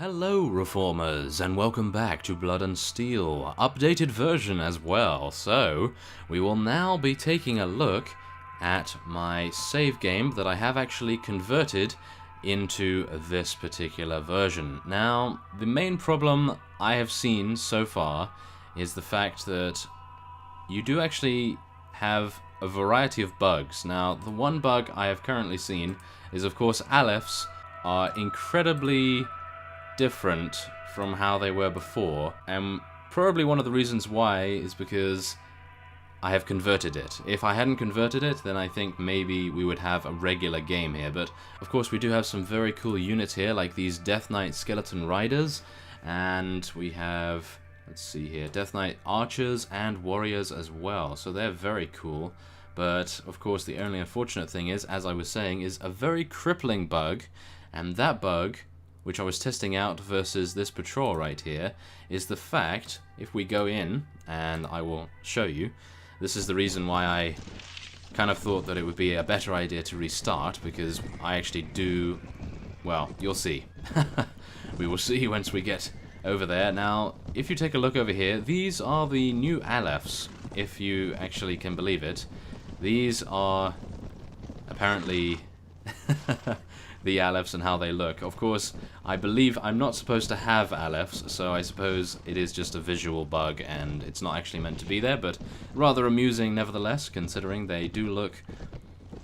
Hello Reformers, and welcome back to Blood and Steel, updated version as well. So, we will now be taking a look at my save game that I have actually converted into this particular version. Now, the main problem I have seen so far is the fact that you do actually have a variety of bugs. Now, the one bug I have currently seen is, of course, Alephs are incredibly different from how they were before, and probably one of the reasons why is because I have converted it. If I hadn't converted it, then I think maybe we would have a regular game here, but of course we do have some very cool units here, like these Death Knight Skeleton Riders, and we have, let's see here, Death Knight Archers and Warriors as well, so they're very cool. But of course the only unfortunate thing is, as I was saying, is a very crippling bug, and that bug, which I was testing out versus this patrol right here, is the fact, if we go in, and I will show you, this is the reason why I kind of thought that it would be a better idea to restart, because I actually do, well, you'll see. We will see once we get over there. Now, if you take a look over here, these are the new Alephs, if you actually can believe it. These are apparently the Alephs and how they look. Of course, I believe I'm not supposed to have Alephs, so I suppose it is just a visual bug and it's not actually meant to be there, but rather amusing nevertheless, considering they do look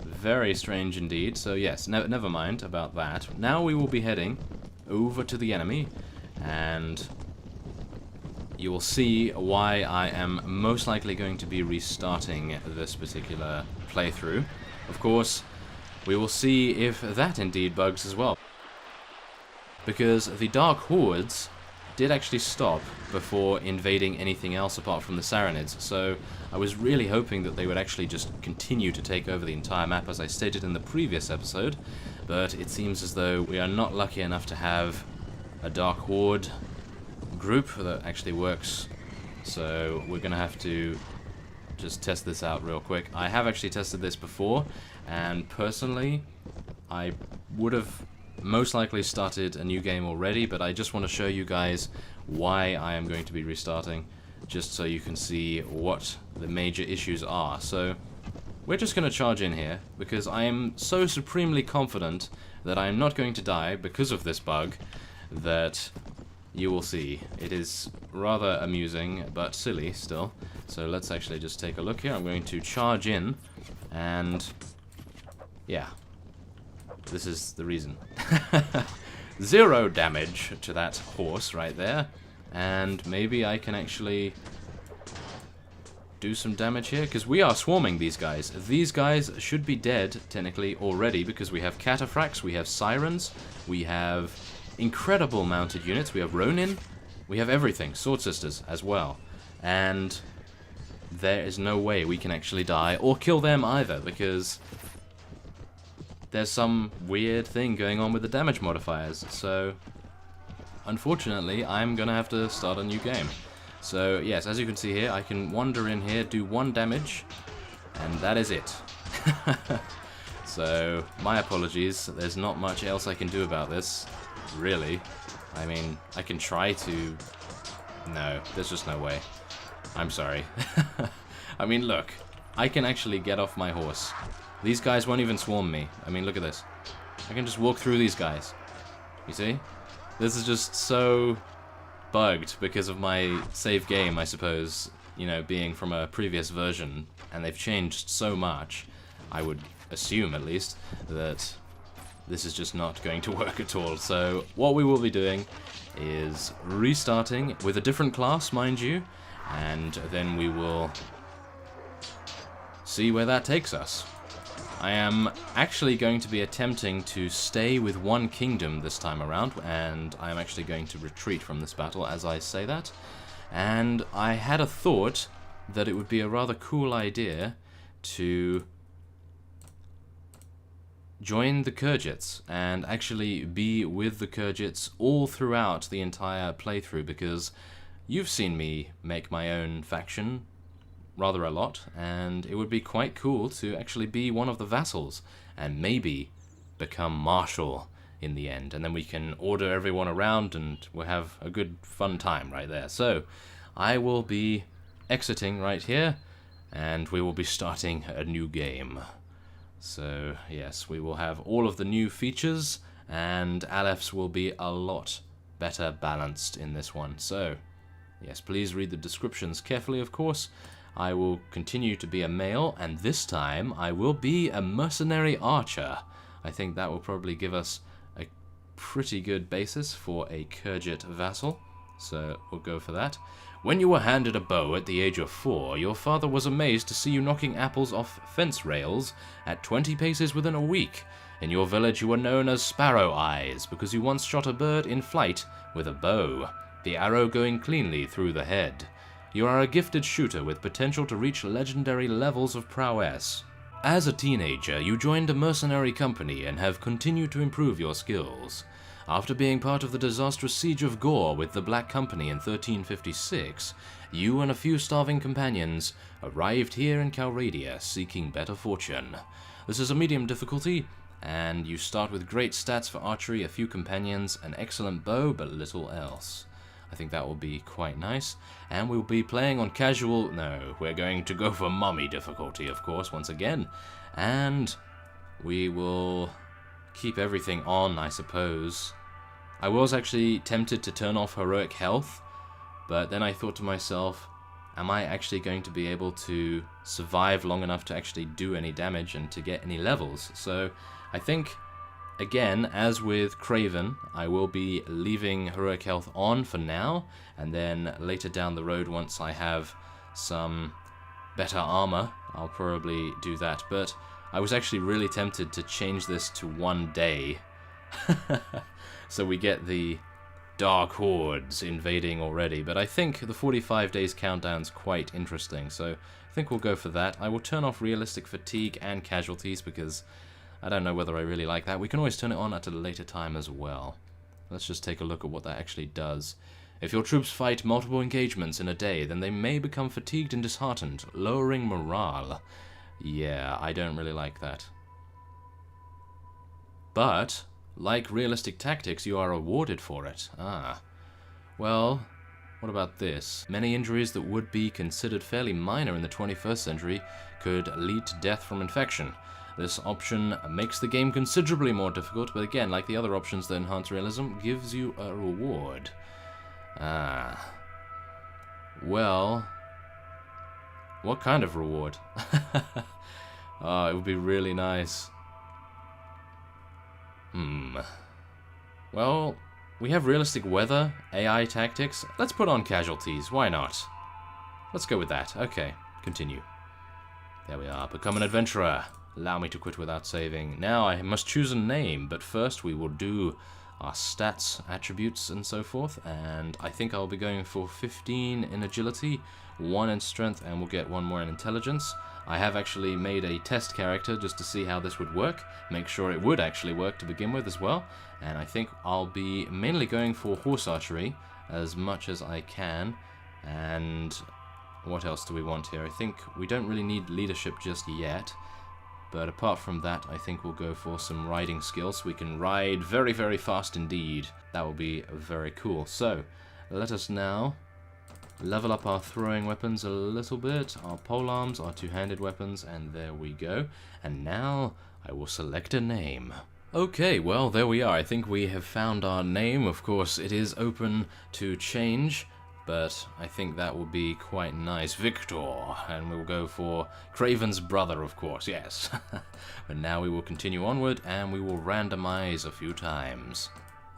very strange indeed. So yes, never mind about that. Now we will be heading over to the enemy, and you will see why I am most likely going to be restarting this particular playthrough. Of course, we will see if that indeed bugs as well, because the Dark Hordes did actually stop before invading anything else apart from the Sarranids, so I was really hoping that they would actually just continue to take over the entire map as I stated in the previous episode, but it seems as though we are not lucky enough to have a Dark Horde group that actually works, so we're gonna have to just test this out real quick. I have actually tested this before, and personally I would have most likely started a new game already, but I just want to show you guys why I am going to be restarting, just so you can see what the major issues are. So we're just going to charge in here, because I am so supremely confident that I am not going to die because of this bug that you will see. It is rather amusing, but silly still. So let's actually just take a look here. I'm going to charge in, and yeah, this is the reason. 0 damage to that horse right there, and maybe I can actually do some damage here, because we are swarming these guys. These guys should be dead, technically, already, because we have cataphracts, we have sirens, we have incredible mounted units, we have Ronin, we have everything, Sword Sisters as well, and there is no way we can actually die or kill them either, because there's some weird thing going on with the damage modifiers. So unfortunately I'm gonna have to start a new game. So yes, as you can see here, I can wander in here, do 1 damage, and that is it. So my apologies, there's not much else I can do about this, really. I mean, I can try to... No, there's just no way. I'm sorry. I mean, look, I can actually get off my horse. These guys won't even swarm me. I mean, look at this. I can just walk through these guys. You see? This is just so bugged because of my save game, I suppose, you know, being from a previous version, and they've changed so much, I would assume at least, that this is just not going to work at all. So what we will be doing is restarting with a different class, mind you, and then we will see where that takes us. I am actually going to be attempting to stay with 1 kingdom this time around, and I am actually going to retreat from this battle as I say that. And I had a thought that it would be a rather cool idea to join the Khergits and actually be with the Khergits all throughout the entire playthrough, because you've seen me make my own faction rather a lot, and it would be quite cool to actually be one of the vassals and maybe become marshal in the end, and then we can order everyone around and we'll have a good fun time right there. So I will be exiting right here, and we will be starting a new game. So yes, we will have all of the new features, and Alephs will be a lot better balanced in this one. So yes, please read the descriptions carefully, of course. I will continue to be a male, and this time I will be a mercenary archer. I think that will probably give us a pretty good basis for a Khergit vassal, so we'll go for that. When you were handed a bow at the age of 4, your father was amazed to see you knocking apples off fence rails at 20 paces within a week. In your village you were known as Sparrow Eyes because you once shot a bird in flight with a bow, the arrow going cleanly through the head. You are a gifted shooter with potential to reach legendary levels of prowess. As a teenager, you joined a mercenary company and have continued to improve your skills. After being part of the disastrous siege of Gore with the Black Company in 1356, you and a few starving companions arrived here in Calradia seeking better fortune. This is a medium difficulty, and you start with great stats for archery, a few companions, an excellent bow, but little else. I think that will be quite nice. And we'll be playing on casual... No, we're going to go for mummy difficulty, of course, once again. And we will keep everything on, I suppose. I was actually tempted to turn off heroic health, but then I thought to myself, am I actually going to be able to survive long enough to actually do any damage and to get any levels? So I think, again, as with Craven, I will be leaving heroic health on for now, and then later down the road, once I have some better armor, I'll probably do that. But I was actually really tempted to change this to 1 day. So we get the Dark Hordes invading already, but I think the 45 days countdown's quite interesting, so I think we'll go for that. I will turn off realistic fatigue and casualties because I don't know whether I really like that. We can always turn it on at a later time as well. Let's just take a look at what that actually does. If your troops fight multiple engagements in a day, then they may become fatigued and disheartened, lowering morale. Yeah, I don't really like that. But like realistic tactics, you are rewarded for it. Ah. Well, what about this? Many injuries that would be considered fairly minor in the 21st century could lead to death from infection. This option makes the game considerably more difficult, but again, like the other options that enhance realism, gives you a reward. Ah. Well, what kind of reward? Oh, it would be really nice. Well, we have realistic weather, AI tactics. Let's put on casualties, why not? Let's go with that. Okay, continue. There we are. Become an adventurer. Allow me to quit without saving. Now I must choose a name, but first we will do our stats, attributes, and so forth. And I think I'll be going for 15 in agility, 1 in strength, and we'll get 1 more in intelligence. I have actually made a test character just to see how this would work, make sure it would actually work to begin with as well, and I think I'll be mainly going for horse archery as much as I can. And what else do we want here? I think we don't really need leadership just yet, but apart from that, I think we'll go for some riding skills so we can ride very, very fast indeed. That will be very cool. So let us now level up our throwing weapons a little bit, our polearms, our two-handed weapons, and there we go. And now I will select a name. Okay, well, there we are. I think we have found our name. Of course, it is open to change, but I think that will be quite nice. Victor, and we'll go for Craven's brother, of course, yes. But now we will continue onward, and we will randomize a few times.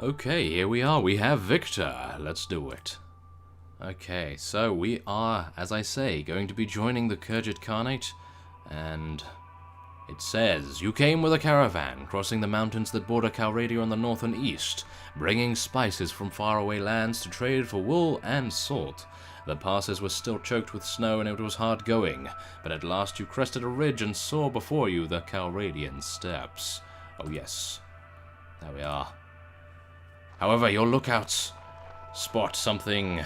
Okay, here we are. We have Victor. Let's do it. Okay, so we are, as I say, going to be joining the Khergit Khanate, and it says, you came with a caravan, crossing the mountains that border Calradia on the north and east, bringing spices from faraway lands to trade for wool and salt. The passes were still choked with snow and it was hard going, but at last you crested a ridge and saw before you the Calradian steppes. Oh yes, there we are. However, your lookouts spot something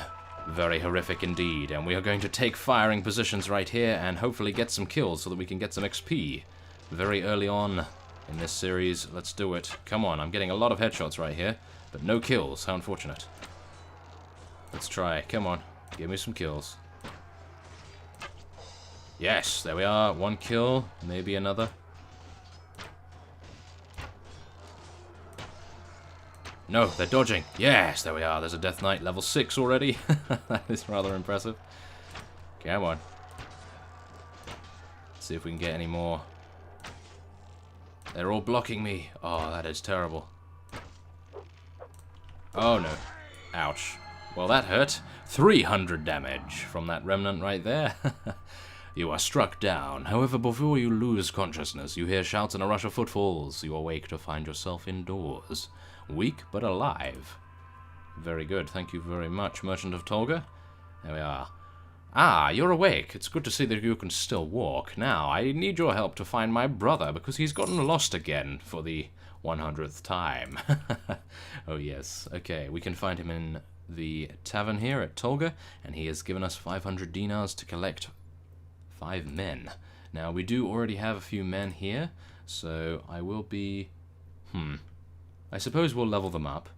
very horrific indeed, and we are going to take firing positions right here and hopefully get some kills so that we can get some XP very early on in this series. Let's do it. Come on, I'm getting a lot of headshots right here, but no kills. How unfortunate. Let's try. Come on, give me some kills. Yes, there we are. One kill, maybe another. No, they're dodging. Yes, there we are. There's a Death Knight level 6 already. That is rather impressive. Come on. Let's see if we can get any more. They're all blocking me. Oh, that is terrible. Oh, no. Ouch. Well, that hurt. 300 damage from that remnant right there. You are struck down. However, before you lose consciousness, you hear shouts and a rush of footfalls. You awake to find yourself indoors. Weak, but alive. Very good. Thank you very much, Merchant of Tolga. There we are. Ah, you're awake. It's good to see that you can still walk. Now, I need your help to find my brother, because he's gotten lost again for the 100th time. Oh, yes. Okay, we can find him in the tavern here at Tolga, and he has given us 500 dinars to collect 5 men. Now, we do already have a few men here, so I will be... I suppose we'll level them up.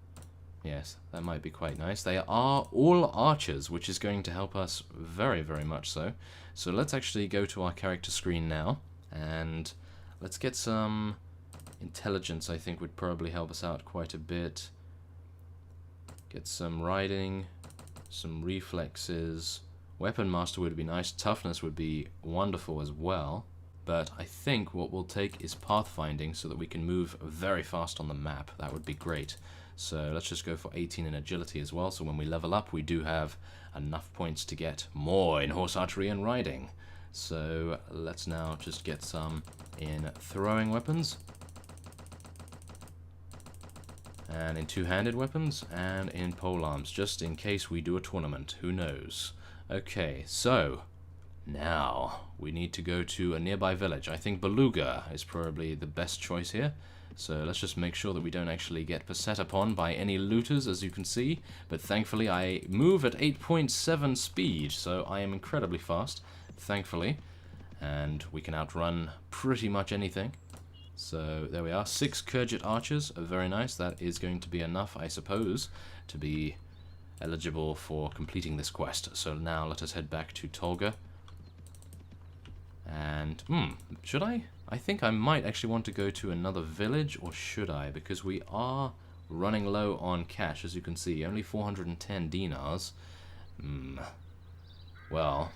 Yes, that might be quite nice. They are all archers, which is going to help us very, very much so. So let's actually go to our character screen now, and let's get some intelligence. I think would probably help us out quite a bit. Get some riding, some reflexes. Weapon master would be nice. Toughness would be wonderful as well. But I think what we'll take is pathfinding so that we can move very fast on the map. That would be great. So let's just go for 18 in agility as well. So when we level up, we do have enough points to get more in horse archery and riding. So let's now just get some in throwing weapons. And in two-handed weapons. And in polearms, just in case we do a tournament. Who knows? Okay, so... now, we need to go to a nearby village. I think Beluga is probably the best choice here. So let's just make sure that we don't actually get beset upon by any looters, as you can see. But thankfully, I move at 8.7 speed, so I am incredibly fast, thankfully. And we can outrun pretty much anything. So there we are. 6 Khergit archers, very nice. That is going to be enough, I suppose, to be eligible for completing this quest. So now let us head back to Tolga. And, should I? I think I might actually want to go to another village, or should I? Because we are running low on cash, as you can see. Only 410 dinars. Well,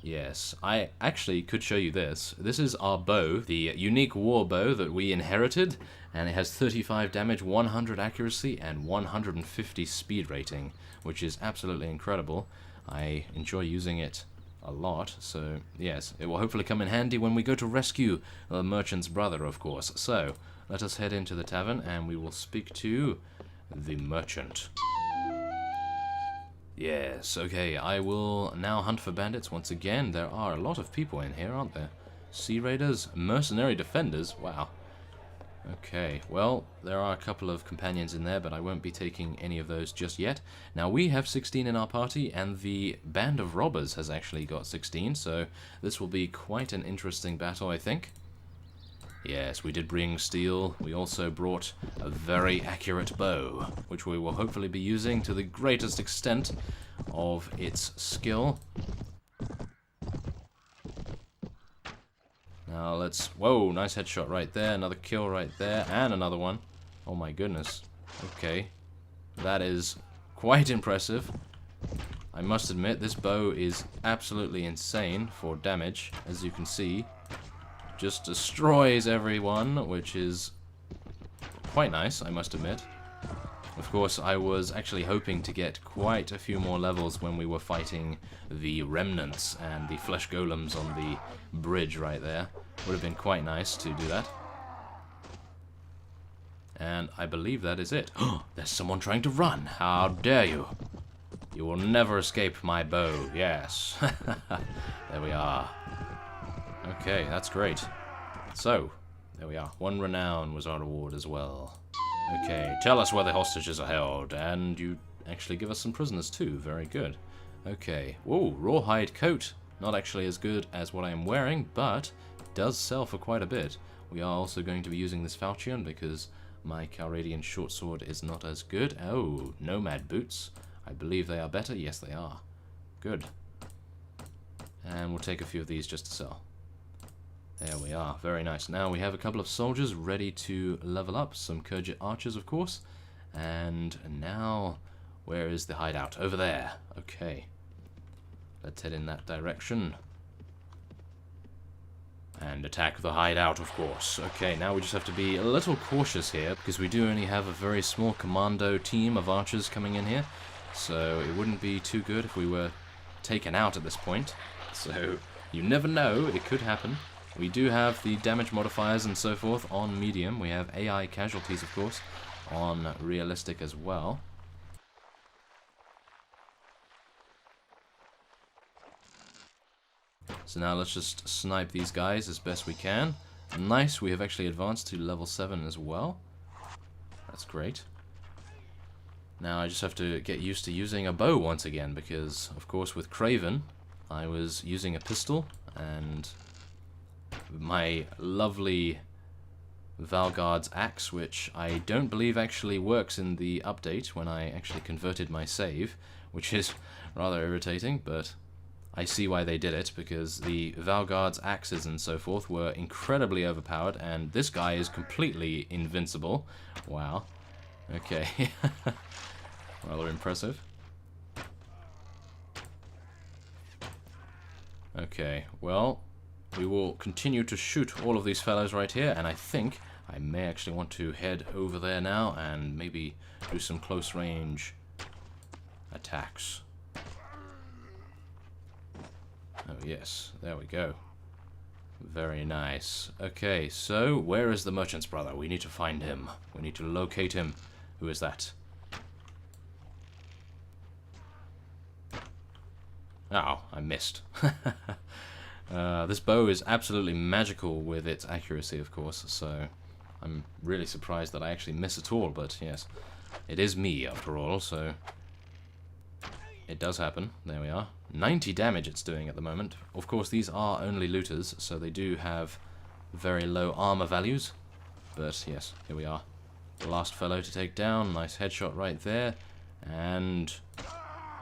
yes. I actually could show you this. This is our bow, the unique war bow that we inherited, and it has 35 damage, 100 accuracy, and 150 speed rating, which is absolutely incredible. I enjoy using it a lot, so yes, it will hopefully come in handy when we go to rescue the merchant's brother, of course. So, let us head into the tavern and we will speak to the merchant. Yes, okay, I will now hunt for bandits once again. There are a lot of people in here, aren't there? Sea raiders, mercenary defenders, wow. Okay, well, there are a couple of companions in there, but I won't be taking any of those just yet. Now, we have 16 in our party, and the band of robbers has actually got 16, so this will be quite an interesting battle, I think. Yes, we did bring steel. We also brought a very accurate bow, which we will hopefully be using to the greatest extent of its skill. Now let's... whoa, nice headshot right there, another kill right there, and another one. Oh my goodness. Okay. That is quite impressive. I must admit, this bow is absolutely insane for damage, as you can see. Just destroys everyone, which is quite nice, I must admit. Of course, I was actually hoping to get quite a few more levels when we were fighting the remnants and the flesh golems on the bridge right there. Would have been quite nice to do that. And I believe that is it. Oh, there's someone trying to run. How dare you? You will never escape my bow. Yes. There we are. Okay, that's great. So, there we are. 1 renown was our reward as well. Okay, tell us where the hostages are held, and you actually give us some prisoners too. Very good. Okay. Whoa, rawhide coat. Not actually as good as what I am wearing, but does sell for quite a bit. we are also going to be using this falchion because my Khergitian short sword is not as good. Oh, nomad boots. I believe they are better. Yes, they are. Good. And we'll take a few of these just to sell. There we are. Very nice. Now we have a couple of soldiers ready to level up. Some Khergit archers, of course. And now, where is the hideout? Over there. Okay. Let's head in that direction. And attack the hideout, of course. Okay, now we just have to be a little cautious here, because we do only have a very small commando team of archers coming in here. So it wouldn't be too good if we were taken out at this point. So you never know, it could happen. We do have the damage modifiers and so forth on medium. We have AI casualties, of course, on realistic as well. So now let's just snipe these guys as best we can. Nice, we have actually advanced to level 7 as well. That's great. Now I just have to get used to using a bow once again, because, of course, with Craven, I was using a pistol, and my lovely Valgard's axe, which I don't believe actually works in the update when I actually converted my save, which is rather irritating, but I see why they did it, because the Valgard's axes and so forth were incredibly overpowered, and this guy is completely invincible. Wow. Okay. Rather impressive. Okay, well, we will continue to shoot all of these fellows right here, and I think I may actually want to head over there now and maybe do some close range attacks. Oh yes, there we go. Very nice. Okay, so where is the merchant's brother? We need to find him. We need to locate him. Who is that? Oh, I missed. This bow is absolutely magical with its accuracy, of course, so I'm really surprised that I actually miss at all, but yes, it is me after all, so it does happen. There we are. 90 damage it's doing at the moment. Of course, these are only looters, so they do have very low armor values, but yes, here we are. The last fellow to take down. Nice headshot right there, and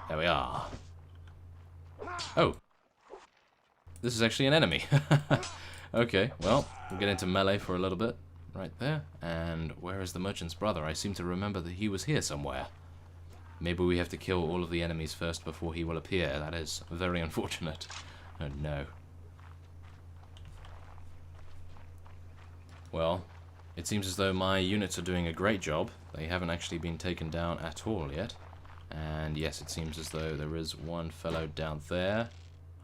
there we are. Oh, this is actually an enemy. Okay, well, we'll get into melee for a little bit. Right there. And where is the merchant's brother? I seem to remember that he was here somewhere. Maybe we have to kill all of the enemies first before he will appear. That is very unfortunate. Oh no. Well, it seems as though my units are doing a great job. They haven't actually been taken down at all yet. And yes, it seems as though there is one fellow down there.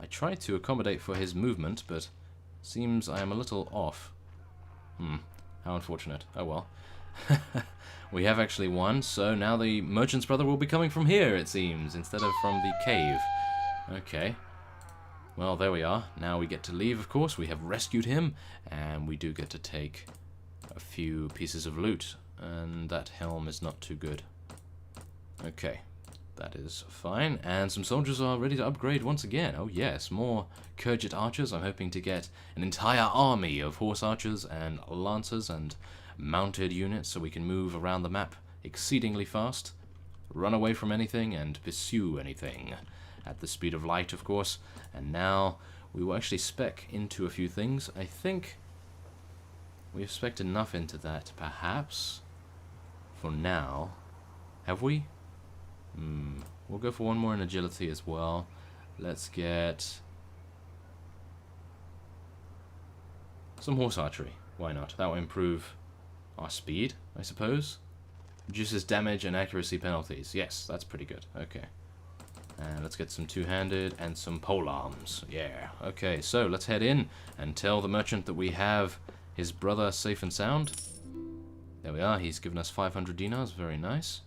I tried to accommodate for his movement, but seems I am a little off. How unfortunate. Oh well. We have actually won, so now the merchant's brother will be coming from here, it seems, instead of from the cave. Okay. Well, there we are. Now we get to leave, of course. We have rescued him, and we do get to take a few pieces of loot, and that helm is not too good. Okay. That is fine, and some soldiers are ready to upgrade once again. Oh yes, more Khergit archers. I'm hoping to get an entire army of horse archers and lancers and mounted units so we can move around the map exceedingly fast, run away from anything, and pursue anything. At the speed of light, of course. And now we will actually spec into a few things. I think we've spec'd enough into that, perhaps, for now. Have we? We'll go for one more in agility as well. Let's get some horse archery. Why not? That will improve our speed, I suppose. Reduces damage and accuracy penalties. Yes, that's pretty good. Okay. And let's get some two-handed and some polearms. Yeah. Okay, so let's head in and tell the merchant that we have his brother safe and sound. There we are. He's given us 500 dinars. Very nice.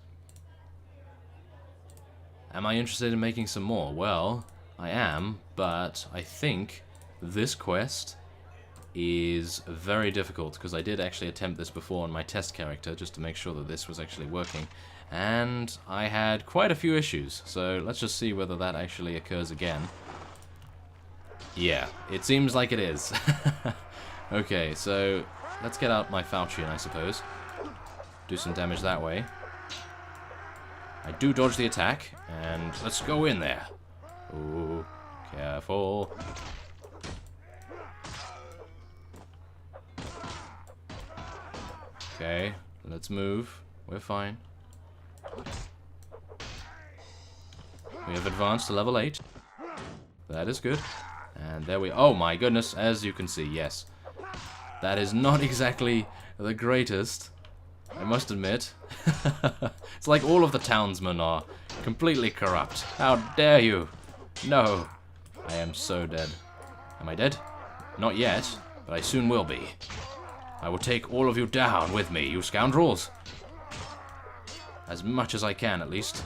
Am I interested in making some more? Well, I am, but I think this quest is very difficult, because I did actually attempt this before on my test character, just to make sure that this was actually working, and I had quite a few issues, so let's just see whether that actually occurs again. Yeah, it seems like it is. Okay, so let's get out my falchion, I suppose. Do some damage that way. I do dodge the attack, and let's go in there. Ooh, careful. Okay, let's move. We're fine. We have advanced to level 8. That is good. And there we... Oh my goodness, as you can see, yes. That is not exactly the greatest, I must admit. It's like all of the townsmen are completely corrupt. How dare you? No. I am so dead. Am I dead? Not yet, but I soon will be. I will take all of you down with me, you scoundrels. As much as I can, at least.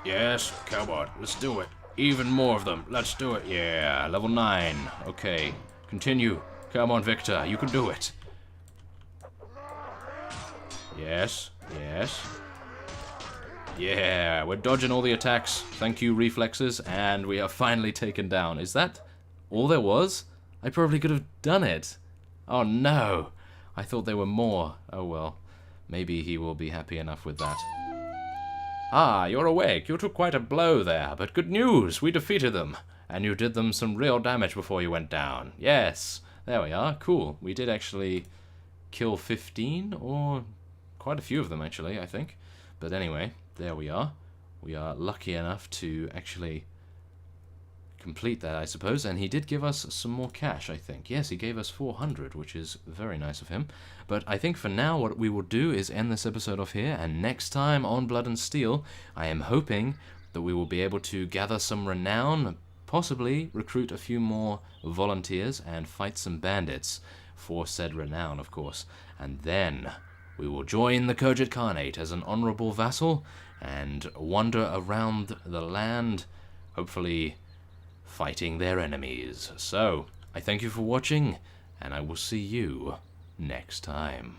Yes, come on, let's do it. Even more of them, let's do it. Yeah, level 9. Okay, continue. Come on, Victor, you can do it. Yes, yes. Yeah, we're dodging all the attacks. Thank you, reflexes, and we are finally taken down. Is that all there was? I probably could have done it. Oh no, I thought there were more. Oh well, maybe he will be happy enough with that. Ah, you're awake. You took quite a blow there, but good news, we defeated them. And you did them some real damage before you went down. Yes, there we are. Cool. We did actually kill 15, or quite a few of them actually, I think. But anyway, there we are. We are lucky enough to actually complete that, I suppose, and he did give us some more cash, I think. Yes, he gave us 400, which is very nice of him. But I think for now what we will do is end this episode off here, and next time on Blood and Steel, I am hoping that we will be able to gather some renown, possibly recruit a few more volunteers, and fight some bandits for said renown, of course. And then we will join the Khergit Khanate as an honorable vassal, and wander around the land, hopefully fighting their enemies. So, I thank you for watching, and I will see you next time.